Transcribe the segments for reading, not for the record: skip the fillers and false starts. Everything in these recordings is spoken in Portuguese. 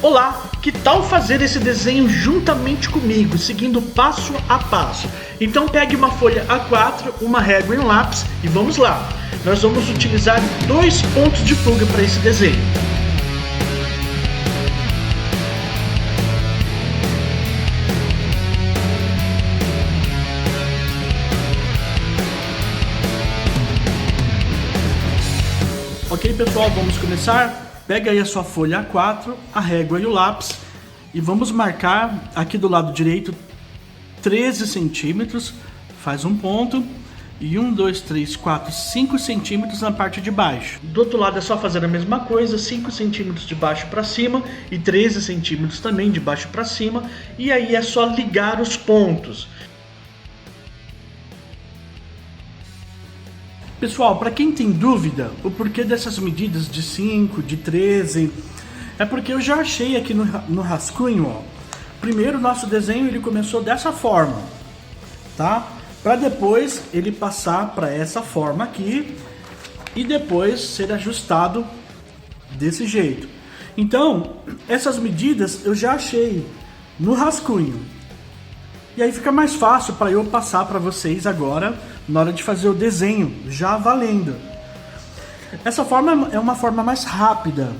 Olá, que tal fazer esse desenho juntamente comigo, seguindo passo a passo? Então pegue uma folha A4, uma régua e um lápis e vamos lá. Nós vamos utilizar 2 pontos de fuga para esse desenho. Ok, pessoal, vamos começar? Pega aí a sua folha A4, a régua e o lápis e vamos marcar aqui do lado direito 13 centímetros, faz um ponto e 1, 2, 3, 4, 5 centímetros na parte de baixo. Do outro lado é só fazer a mesma coisa, 5 centímetros de baixo para cima e 13 centímetros também de baixo para cima, e aí é só ligar os pontos. Pessoal, para quem tem dúvida, o porquê dessas medidas de 5, de 13, é porque eu já achei aqui no rascunho, ó. Primeiro, o nosso desenho ele começou dessa forma, tá? Para depois ele passar para essa forma aqui e depois ser ajustado desse jeito. Então, essas medidas eu já achei no rascunho. E aí fica mais fácil para eu passar para vocês agora na hora de fazer o desenho, já valendo. Essa forma é uma forma mais rápida.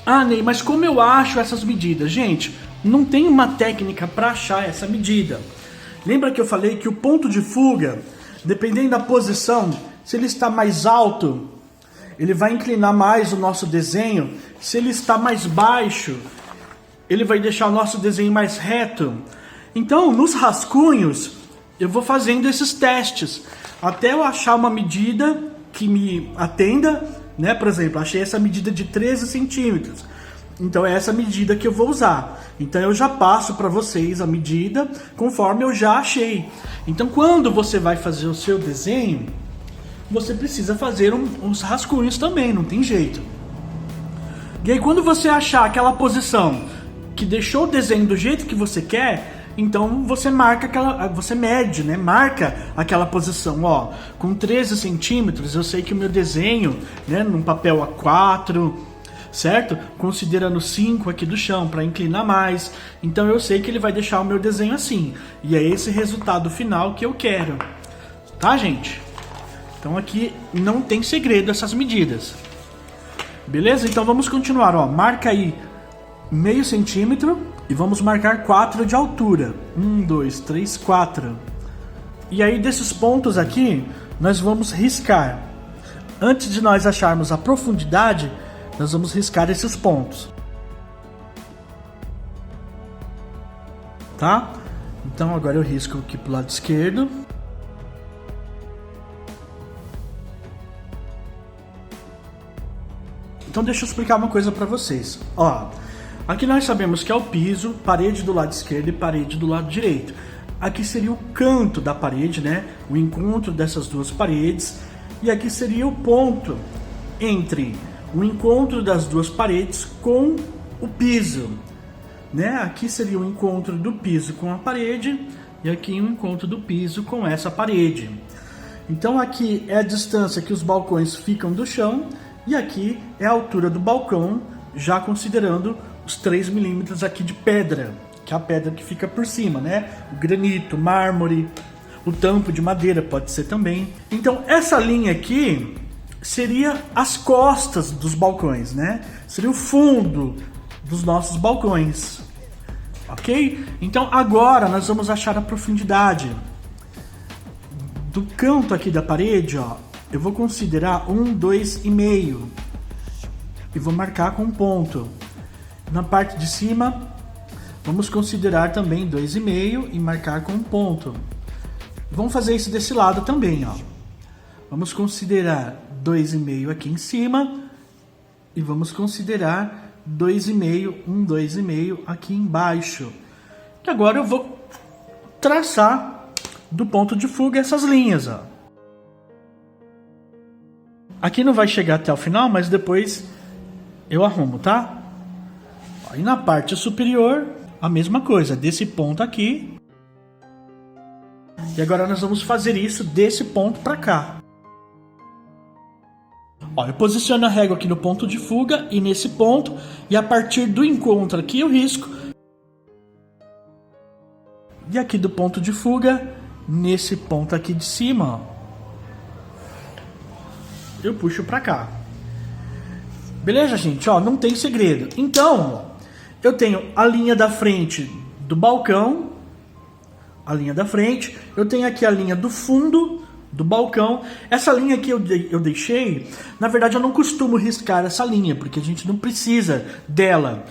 Ah, Ney, mas como eu acho essas medidas? Gente, não tem uma técnica para achar essa medida. Lembra que eu falei que o ponto de fuga, dependendo da posição, se ele está mais alto, ele vai inclinar mais o nosso desenho. Se ele está mais baixo, ele vai deixar o nosso desenho mais reto. Então, nos rascunhos, eu vou fazendo esses testes, até eu achar uma medida que me atenda, né? Por exemplo, achei essa medida de 13 centímetros. Então, é essa medida que eu vou usar. Então, eu já passo para vocês a medida conforme eu já achei. Então, quando você vai fazer o seu desenho, você precisa fazer uns rascunhos também, não tem jeito. E aí, quando você achar aquela posição que deixou o desenho do jeito que você quer, então você marca você mede, né? Marca aquela posição, ó. Com 13 centímetros eu sei que o meu desenho, né, num papel A4, certo? Considerando 5 aqui do chão para inclinar mais. Então eu sei que ele vai deixar o meu desenho assim. E é esse resultado final que eu quero. Tá, gente? Então aqui não tem segredo essas medidas. Beleza? Então vamos continuar, ó. Marca aí meio centímetro e vamos marcar 4 de altura. 1, 2, 3, 4. E aí desses pontos aqui, nós vamos riscar. Antes de nós acharmos a profundidade, nós vamos riscar esses pontos. Tá? Então agora eu risco aqui pro lado esquerdo. Então deixa eu explicar uma coisa para vocês. Ó, aqui nós sabemos que é o piso, parede do lado esquerdo e parede do lado direito. Aqui seria o canto da parede, né? O encontro dessas duas paredes. E aqui seria o ponto entre o encontro das duas paredes com o piso, né? Aqui seria o encontro do piso com a parede e aqui o encontro do piso com essa parede. Então aqui é a distância que os balcões ficam do chão e aqui é a altura do balcão, já considerando os 3 milímetros aqui de pedra, que é a pedra que fica por cima, né? O granito, mármore, o tampo de madeira pode ser também. Então essa linha aqui seria as costas dos balcões, né? Seria o fundo dos nossos balcões, ok? Então agora nós vamos achar a profundidade. Do canto aqui da parede, ó, eu vou considerar 1, 2,5 e vou marcar com um ponto. Na parte de cima, vamos considerar também 2,5 e marcar com um ponto. Vamos fazer isso desse lado também, ó. Vamos considerar 2,5 aqui em cima e vamos considerar 2,5, 1, 2,5 aqui embaixo. E agora eu vou traçar do ponto de fuga essas linhas, ó. Aqui não vai chegar até o final, mas depois eu arrumo, tá? E na parte superior, a mesma coisa, desse ponto aqui. E agora nós vamos fazer isso desse ponto para cá. Ó, eu posiciono a régua aqui no ponto de fuga e nesse ponto, e a partir do encontro aqui eu risco. E aqui do ponto de fuga, nesse ponto aqui de cima, ó, eu puxo pra cá. Beleza, gente? Ó, não tem segredo. Então, ó, eu tenho a linha da frente do balcão, a linha da frente, eu tenho aqui a linha do fundo do balcão. Essa linha aqui eu deixei, na verdade eu não costumo riscar essa linha, porque a gente não precisa dela.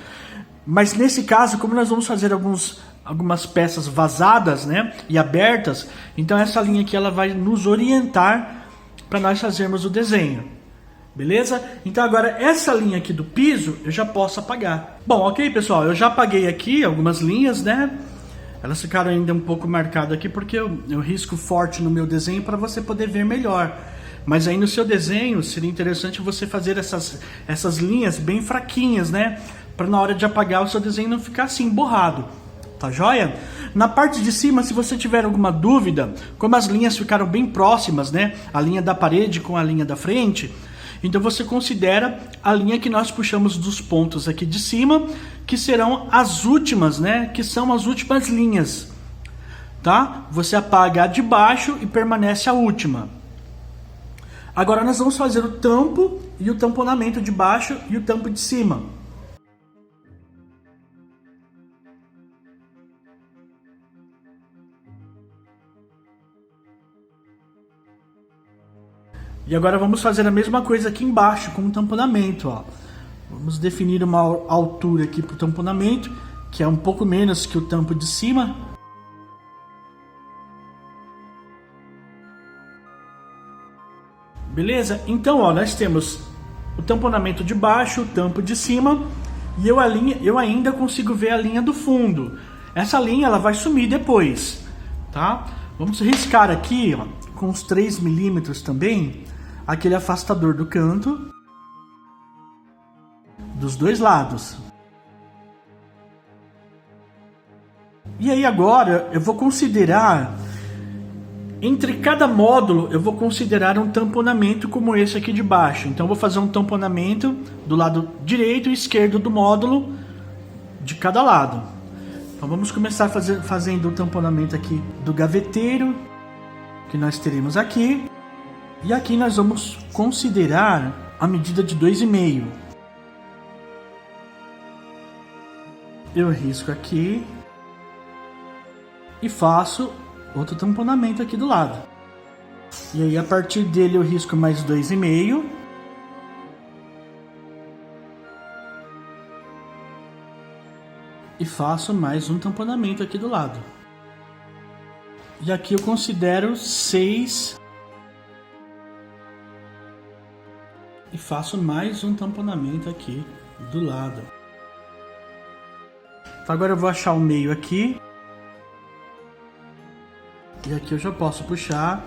Mas nesse caso, como nós vamos fazer algumas peças vazadas, né, e abertas, então essa linha aqui ela vai nos orientar para nós fazermos o desenho. Beleza? Então agora essa linha aqui do piso eu já posso apagar. Bom, ok pessoal, eu já apaguei aqui algumas linhas, né? Elas ficaram ainda um pouco marcadas aqui porque eu risco forte no meu desenho para você poder ver melhor. Mas aí no seu desenho seria interessante você fazer essas linhas bem fraquinhas, né? Para na hora de apagar o seu desenho não ficar assim borrado. Tá joia? Na parte de cima, se você tiver alguma dúvida, como as linhas ficaram bem próximas, né? A linha da parede com a linha da frente, então você considera a linha que nós puxamos dos pontos aqui de cima, que serão as últimas, né? Que são as últimas linhas, tá? Você apaga a de baixo e permanece a última. Agora nós vamos fazer o tampo e o tamponamento de baixo e o tampo de cima. E agora vamos fazer a mesma coisa aqui embaixo com o tamponamento, ó. Vamos definir uma altura aqui para o tamponamento, que é um pouco menos que o tampo de cima. Beleza? Então, ó, nós temos o tamponamento de baixo, o tampo de cima, e eu ainda consigo ver a linha do fundo. Essa linha ela vai sumir depois, tá? Vamos riscar aqui, ó, com uns 3 milímetros também, aquele afastador do canto, dos dois lados. E aí agora eu vou considerar, entre cada módulo, eu vou considerar um tamponamento como esse aqui de baixo. Então eu vou fazer um tamponamento do lado direito e esquerdo do módulo, de cada lado. Então vamos começar fazendo o tamponamento aqui do gaveteiro, que nós teremos aqui. E aqui nós vamos considerar a medida de 2,5. Eu risco aqui e faço outro tamponamento aqui do lado. E aí a partir dele eu risco mais 2,5. E faço mais um tamponamento aqui do lado. E aqui eu considero 6. E faço mais um tamponamento aqui do lado. Então agora eu vou achar o meio aqui. E aqui eu já posso puxar.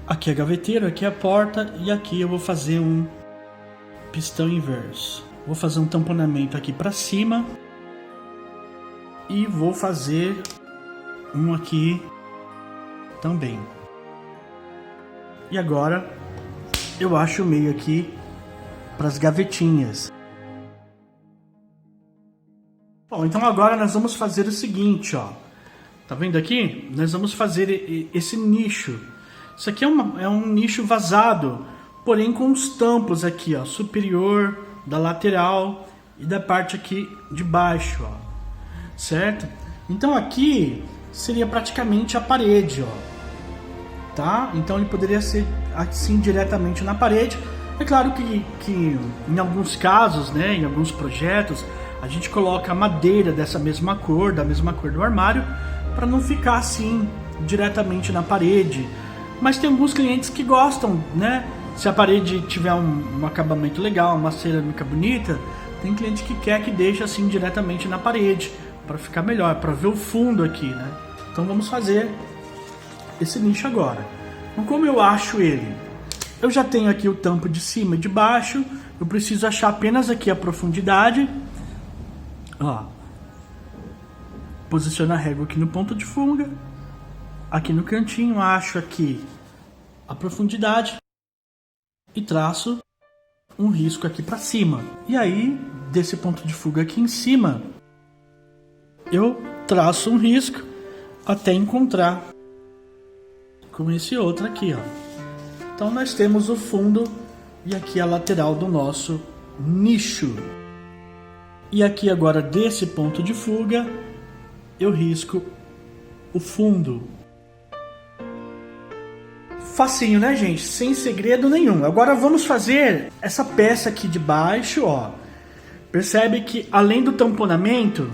Aqui é gaveteiro, aqui é a porta. E aqui eu vou fazer um pistão inverso. Vou fazer um tamponamento aqui para cima. E vou fazer um aqui também. E agora eu acho o meio aqui para as gavetinhas. Bom, então agora nós vamos fazer o seguinte, ó. Tá vendo aqui? Nós vamos fazer esse nicho. Isso aqui é um nicho vazado, porém com os tampos aqui, ó, superior, da lateral e da parte aqui de baixo, ó. Certo? Então aqui seria praticamente a parede, ó. Tá? Então ele poderia ser assim diretamente na parede. É claro que em alguns casos, né, em alguns projetos, a gente coloca a madeira dessa mesma cor, da mesma cor do armário, para não ficar assim diretamente na parede. Mas tem alguns clientes que gostam, né? Se a parede tiver um acabamento legal, uma cerâmica bonita, tem cliente que quer que deixe assim diretamente na parede, para ficar melhor, para ver o fundo aqui, né? Então vamos fazer esse nicho agora. Então, como eu acho ele? Eu já tenho aqui o tampo de cima e de baixo. Eu preciso achar apenas aqui a profundidade. Ó. Posiciono a régua aqui no ponto de fuga. Aqui no cantinho, acho aqui a profundidade e traço um risco aqui para cima. E aí, desse ponto de fuga aqui em cima, eu traço um risco até encontrar com esse outro aqui, ó. Então nós temos o fundo e aqui a lateral do nosso nicho. E aqui agora desse ponto de fuga eu risco o fundo. Facinho, né, gente? Sem segredo nenhum. Agora vamos fazer essa peça aqui de baixo, ó. Percebe que além do tamponamento,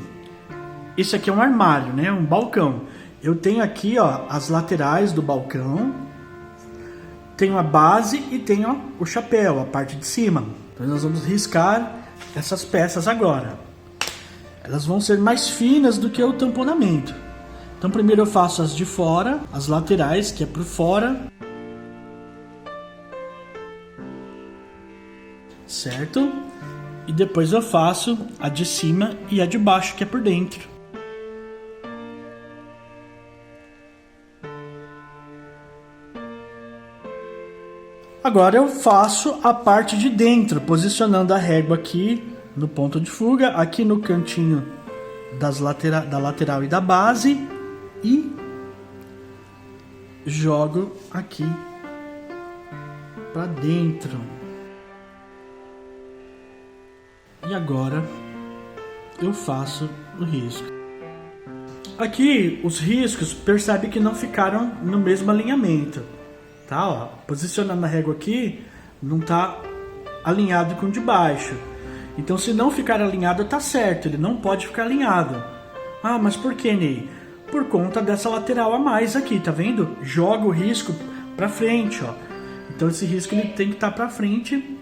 esse aqui é um armário, né? Um balcão. Eu tenho aqui, ó, as laterais do balcão. Tenho a base e tenho ó, o chapéu, a parte de cima. Então nós vamos riscar essas peças agora. Elas vão ser mais finas do que o tamponamento. Então primeiro eu faço as de fora, as laterais, que é por fora. Certo? E depois eu faço a de cima e a de baixo, que é por dentro. Agora eu faço a parte de dentro, posicionando a régua aqui no ponto de fuga, aqui no cantinho da lateral e da base, e jogo aqui para dentro. E agora eu faço o risco. Aqui os riscos, percebe que não ficaram no mesmo alinhamento, tá? Ó, posicionando a régua aqui, não tá alinhado com o de baixo. Então se não ficar alinhado tá certo, ele não pode ficar alinhado. Ah, mas por que, Ney? Por conta dessa lateral a mais aqui, tá vendo? Joga o risco para frente, ó. Então esse risco ele tem que estar para frente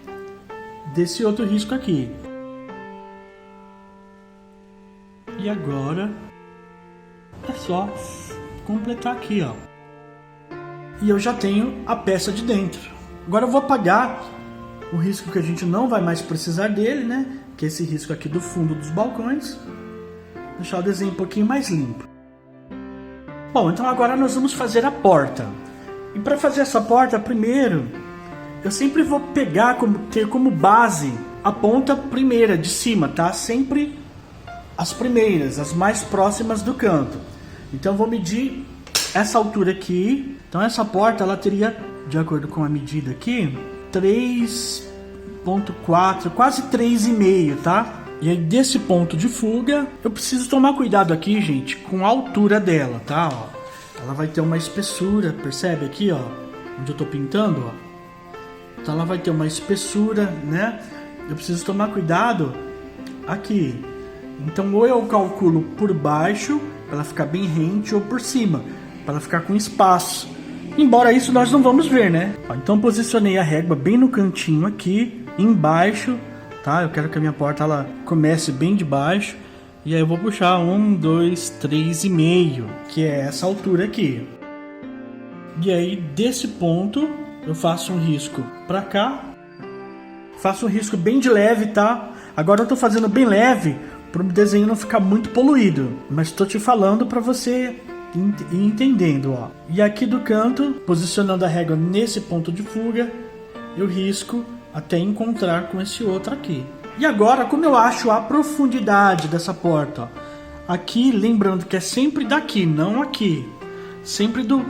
desse outro risco aqui. E agora é só completar aqui, ó. E eu já tenho a peça de dentro. Agora eu vou apagar o risco que a gente não vai mais precisar dele, né? Que é esse risco aqui do fundo dos balcões. Deixar o desenho um pouquinho mais limpo. Bom, então agora nós vamos fazer a porta. E para fazer essa porta, primeiro, eu sempre vou pegar, ter como base a ponta primeira de cima, tá? Sempre as primeiras, as mais próximas do canto. Então eu vou medir essa altura aqui. Então essa porta ela teria, de acordo com a medida aqui, 3,4, quase 3,5, tá? E aí desse ponto de fuga, eu preciso tomar cuidado aqui, gente, com a altura dela, tá? Ó, ela vai ter uma espessura, percebe aqui, ó, onde eu tô pintando, ó. Então ela vai ter uma espessura, né? Eu preciso tomar cuidado aqui. Então ou eu calculo por baixo, para ela ficar bem rente, ou por cima, para ela ficar com espaço. Embora isso nós não vamos ver, né? Então posicionei a régua bem no cantinho aqui, embaixo, tá? Eu quero que a minha porta ela comece bem de baixo. E aí eu vou puxar 1, 2, 3,5, que é essa altura aqui. E aí desse ponto eu faço um risco para cá. Faço um risco bem de leve, tá? Agora eu tô fazendo bem leve para o desenho não ficar muito poluído, mas estou te falando para você ir entendendo, ó. E aqui do canto, posicionando a régua nesse ponto de fuga, eu risco até encontrar com esse outro aqui. E agora, como eu acho a profundidade dessa porta, ó, aqui, lembrando que é sempre daqui, não aqui, sempre do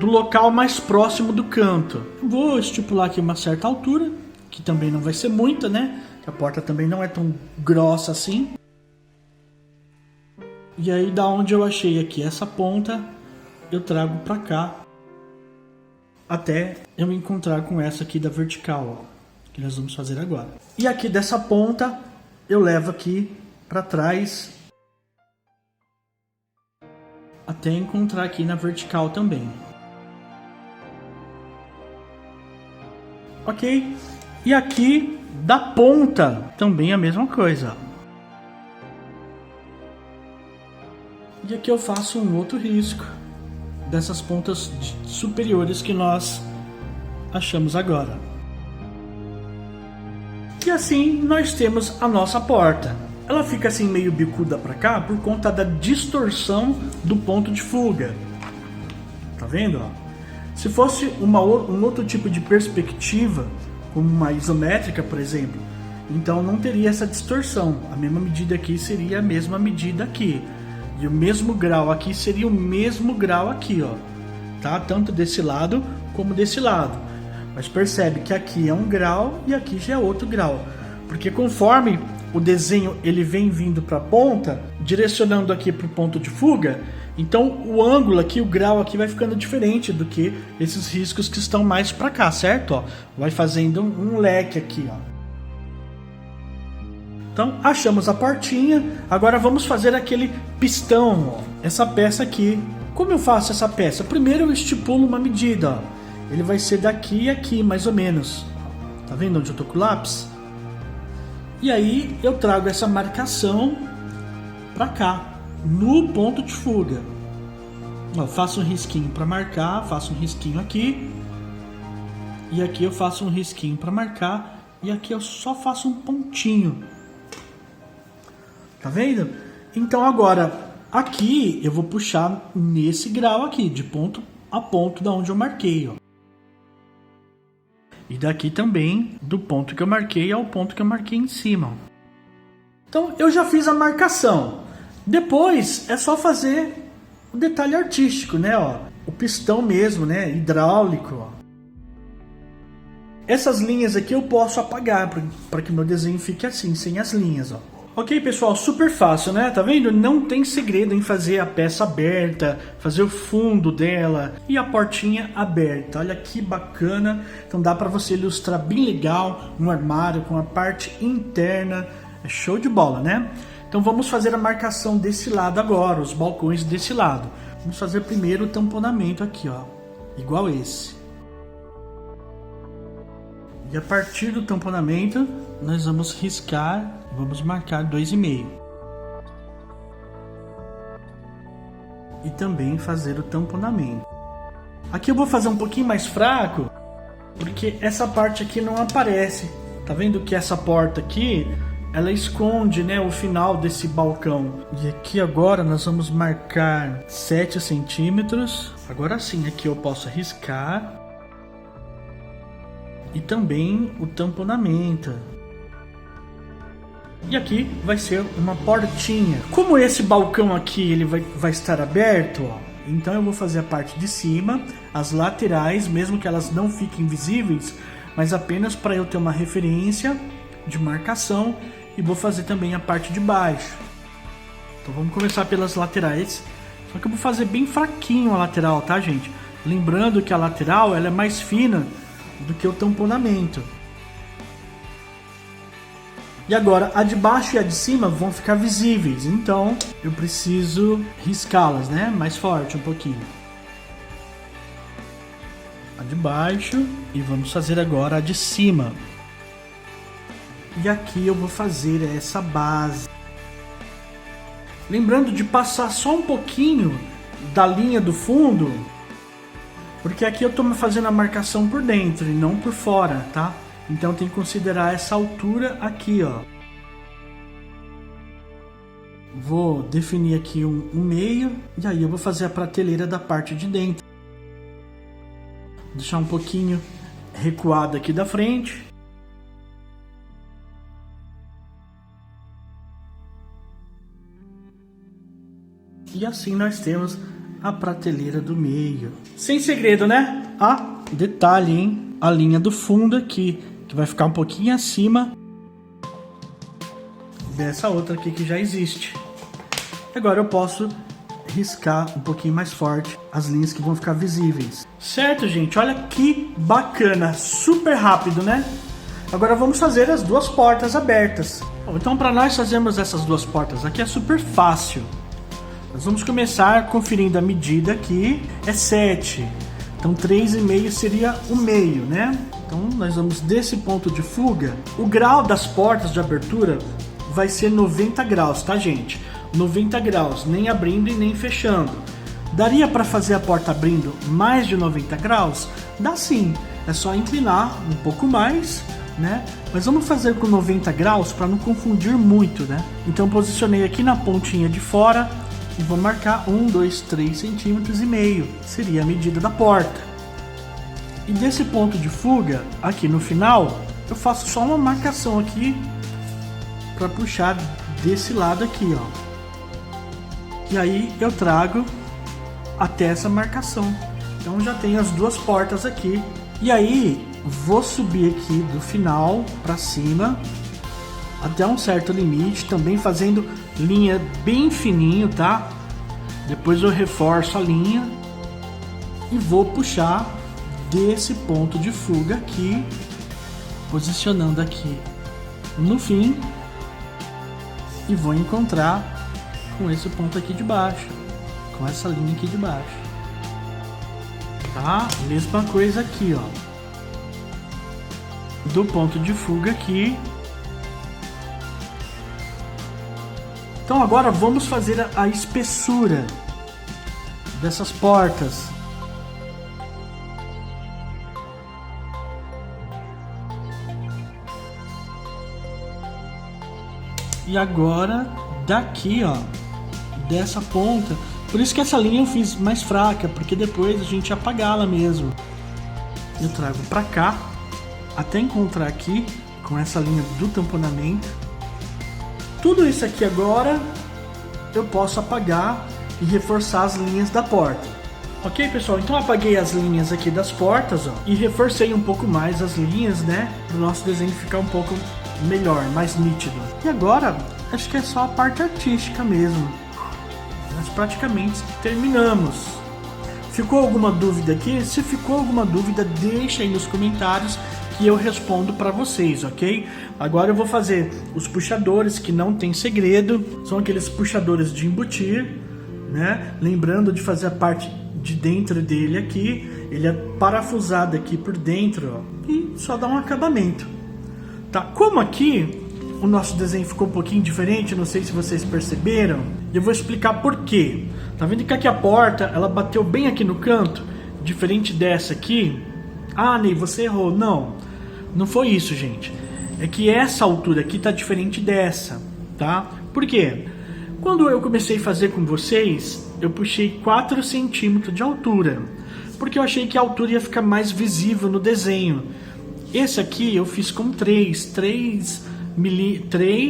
local mais próximo do canto. Vou estipular aqui uma certa altura, que também não vai ser muita, né? A porta também não é tão grossa assim. E aí da onde eu achei aqui essa ponta, eu trago pra cá, até eu me encontrar com essa aqui da vertical, ó, que nós vamos fazer agora. E aqui dessa ponta, eu levo aqui pra trás, até encontrar aqui na vertical também. Ok? E aqui da ponta, também a mesma coisa, ó. E aqui eu faço um outro risco dessas pontas superiores que nós achamos agora. E assim nós temos a nossa porta. Ela fica assim meio bicuda para cá por conta da distorção do ponto de fuga. Tá vendo? Ó? Se fosse um outro tipo de perspectiva, como uma isométrica, por exemplo, então não teria essa distorção. A mesma medida aqui seria a mesma medida aqui. E o mesmo grau aqui seria o mesmo grau aqui, ó. Tá? Tanto desse lado como desse lado. Mas percebe que aqui é um grau e aqui já é outro grau. Porque conforme o desenho ele vem vindo para a ponta, direcionando aqui para o ponto de fuga, então o ângulo aqui, o grau aqui vai ficando diferente do que esses riscos que estão mais para cá, certo? Ó, vai fazendo um leque aqui, ó. Então achamos a portinha, agora vamos fazer aquele pistão, ó. Essa peça aqui. Como eu faço essa peça? Primeiro eu estipulo uma medida, ó. Ele vai ser daqui e aqui, mais ou menos. Tá vendo onde eu tô com o lápis? E aí eu trago essa marcação para cá, no ponto de fuga. Eu faço um risquinho para marcar, faço um risquinho aqui. E aqui eu faço um risquinho para marcar. E aqui eu só faço um pontinho. Tá vendo? Então agora, aqui eu vou puxar nesse grau aqui, de ponto a ponto da onde eu marquei, ó. E daqui também, do ponto que eu marquei ao ponto que eu marquei em cima. Então eu já fiz a marcação. Depois é só fazer o detalhe artístico, né? Ó, o pistão mesmo, né? Hidráulico. Ó. Essas linhas aqui eu posso apagar para que meu desenho fique assim, sem as linhas. Ó. Ok, pessoal, super fácil, né? Tá vendo? Não tem segredo em fazer a peça aberta, fazer o fundo dela e a portinha aberta. Olha que bacana. Então dá para você ilustrar bem legal um armário com a parte interna. É show de bola, né? Então vamos fazer a marcação desse lado agora, os balcões desse lado. Vamos fazer primeiro o tamponamento aqui, ó, igual esse. E a partir do tamponamento, nós vamos riscar, vamos marcar 2,5. E também fazer o tamponamento. Aqui eu vou fazer um pouquinho mais fraco, porque essa parte aqui não aparece. Tá vendo que essa porta aqui, ela esconde, né, o final desse balcão. E aqui agora nós vamos marcar 7 centímetros. Agora sim, aqui eu posso riscar. E também o tamponamento. E aqui vai ser uma portinha. Como esse balcão aqui ele vai estar aberto, ó, então eu vou fazer a parte de cima, as laterais, mesmo que elas não fiquem visíveis, mas apenas para eu ter uma referência de marcação, e vou fazer também a parte de baixo. Então vamos começar pelas laterais. Só que eu vou fazer bem fraquinho a lateral, tá, gente? Lembrando que a lateral ela é mais fina do que o tamponamento. E agora a de baixo e a de cima vão ficar visíveis, então eu preciso riscá-las, né? Mais forte um pouquinho. A de baixo e vamos fazer agora a de cima. E aqui eu vou fazer essa base. Lembrando de passar só um pouquinho da linha do fundo, porque aqui eu estou fazendo a marcação por dentro e não por fora, tá? Então tem que considerar essa altura aqui, ó. Vou definir aqui um meio e aí eu vou fazer a prateleira da parte de dentro. Deixar um pouquinho recuado aqui da frente. E assim nós temos a prateleira do meio. Sem segredo, né? Ah, detalhe, hein? A linha do fundo aqui, que vai ficar um pouquinho acima dessa outra aqui que já existe. Agora eu posso riscar um pouquinho mais forte as linhas que vão ficar visíveis. Certo, gente? Olha que bacana, super rápido, né? Agora vamos fazer as duas portas abertas. Bom, então para nós fazermos essas duas portas aqui é super fácil. Nós vamos começar conferindo a medida aqui, é 7. Então 3,5 seria o meio, né? Então nós vamos desse ponto de fuga. O grau das portas de abertura vai ser 90 graus, tá, gente? 90 graus, nem abrindo e nem fechando. Daria para fazer a porta abrindo mais de 90 graus? Dá sim, é só inclinar um pouco mais, né? Mas vamos fazer com 90 graus para não confundir muito, né? Então posicionei aqui na pontinha de fora e vou marcar 1, 2, 3 centímetros e meio. Seria a medida da porta. E desse ponto de fuga, aqui no final, eu faço só uma marcação aqui para puxar desse lado aqui, ó. E aí eu trago até essa marcação. Então já tenho as duas portas aqui. E aí vou subir aqui do final para cima até um certo limite, também fazendo linha bem fininho, tá? Depois eu reforço a linha e vou puxar desse ponto de fuga aqui, posicionando aqui no fim, e vou encontrar com esse ponto aqui de baixo, com essa linha aqui de baixo, tá? Mesma coisa aqui, ó, do ponto de fuga aqui. Então agora vamos fazer a espessura dessas portas. E agora daqui, ó, dessa ponta, por isso que essa linha eu fiz mais fraca, porque depois a gente ia apagá-la mesmo. Eu trago pra cá, até encontrar aqui, com essa linha do tamponamento. Tudo isso aqui agora eu posso apagar e reforçar as linhas da porta. Ok, pessoal? Então eu apaguei as linhas aqui das portas, ó, e reforcei um pouco mais as linhas, né? Para o nosso desenho ficar um pouco melhor, mais nítido. E agora, acho que é só a parte artística mesmo. Nós praticamente terminamos. Ficou alguma dúvida aqui? Se ficou alguma dúvida, deixa aí nos comentários que eu respondo para vocês, ok? Agora eu vou fazer os puxadores, que não tem segredo. São aqueles puxadores de embutir, né? Lembrando de fazer a parte de dentro dele aqui. Ele é parafusado aqui por dentro, ó, e só dá um acabamento. Tá? Como aqui o nosso desenho ficou um pouquinho diferente, não sei se vocês perceberam, eu vou explicar por quê. Tá vendo que aqui a porta, ela bateu bem aqui no canto, diferente dessa aqui? Ah, Ney, você errou. Não foi isso, gente. É que essa altura aqui tá diferente dessa, tá? Por quê? Quando eu comecei a fazer com vocês, eu puxei 4 centímetros de altura, porque eu achei que a altura ia ficar mais visível no desenho. Esse aqui eu fiz com 3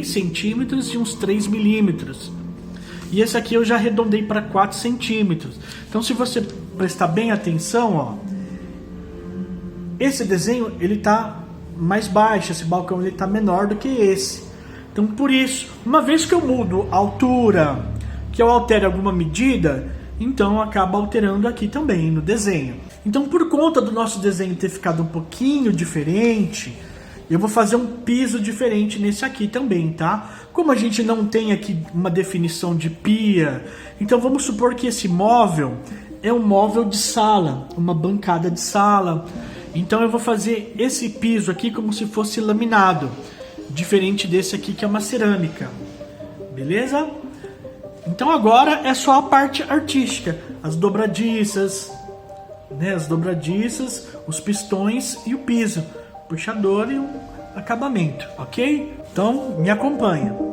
centímetros e uns 3 milímetros. E esse aqui eu já arredondei para 4 centímetros. Então, se você prestar bem atenção, ó, esse desenho ele tá mais baixo, esse balcão ele tá menor do que esse. Então, por isso, uma vez que eu mudo a altura, que eu altere alguma medida, então acaba alterando aqui também no desenho. Então, por conta do nosso desenho ter ficado um pouquinho diferente, eu vou fazer um piso diferente nesse aqui também, tá? Como a gente não tem aqui uma definição de pia, então vamos supor que esse móvel é um móvel de sala, uma bancada de sala. Então eu vou fazer esse piso aqui como se fosse laminado, diferente desse aqui que é uma cerâmica, beleza? Então agora é só a parte artística, as dobradiças, né? As dobradiças, os pistões e o piso, puxador e o acabamento, ok? Então me acompanha.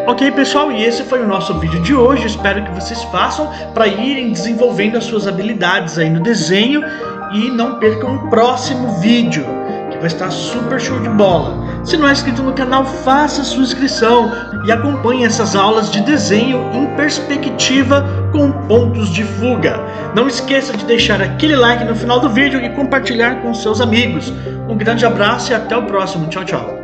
Ok, pessoal, e esse foi o nosso vídeo de hoje. Espero que vocês façam para irem desenvolvendo as suas habilidades aí no desenho e não percam o próximo vídeo, que vai estar super show de bola. Se não é inscrito no canal, faça sua inscrição e acompanhe essas aulas de desenho em perspectiva com pontos de fuga. Não esqueça de deixar aquele like no final do vídeo e compartilhar com seus amigos. Um grande abraço e até o próximo. Tchau, tchau.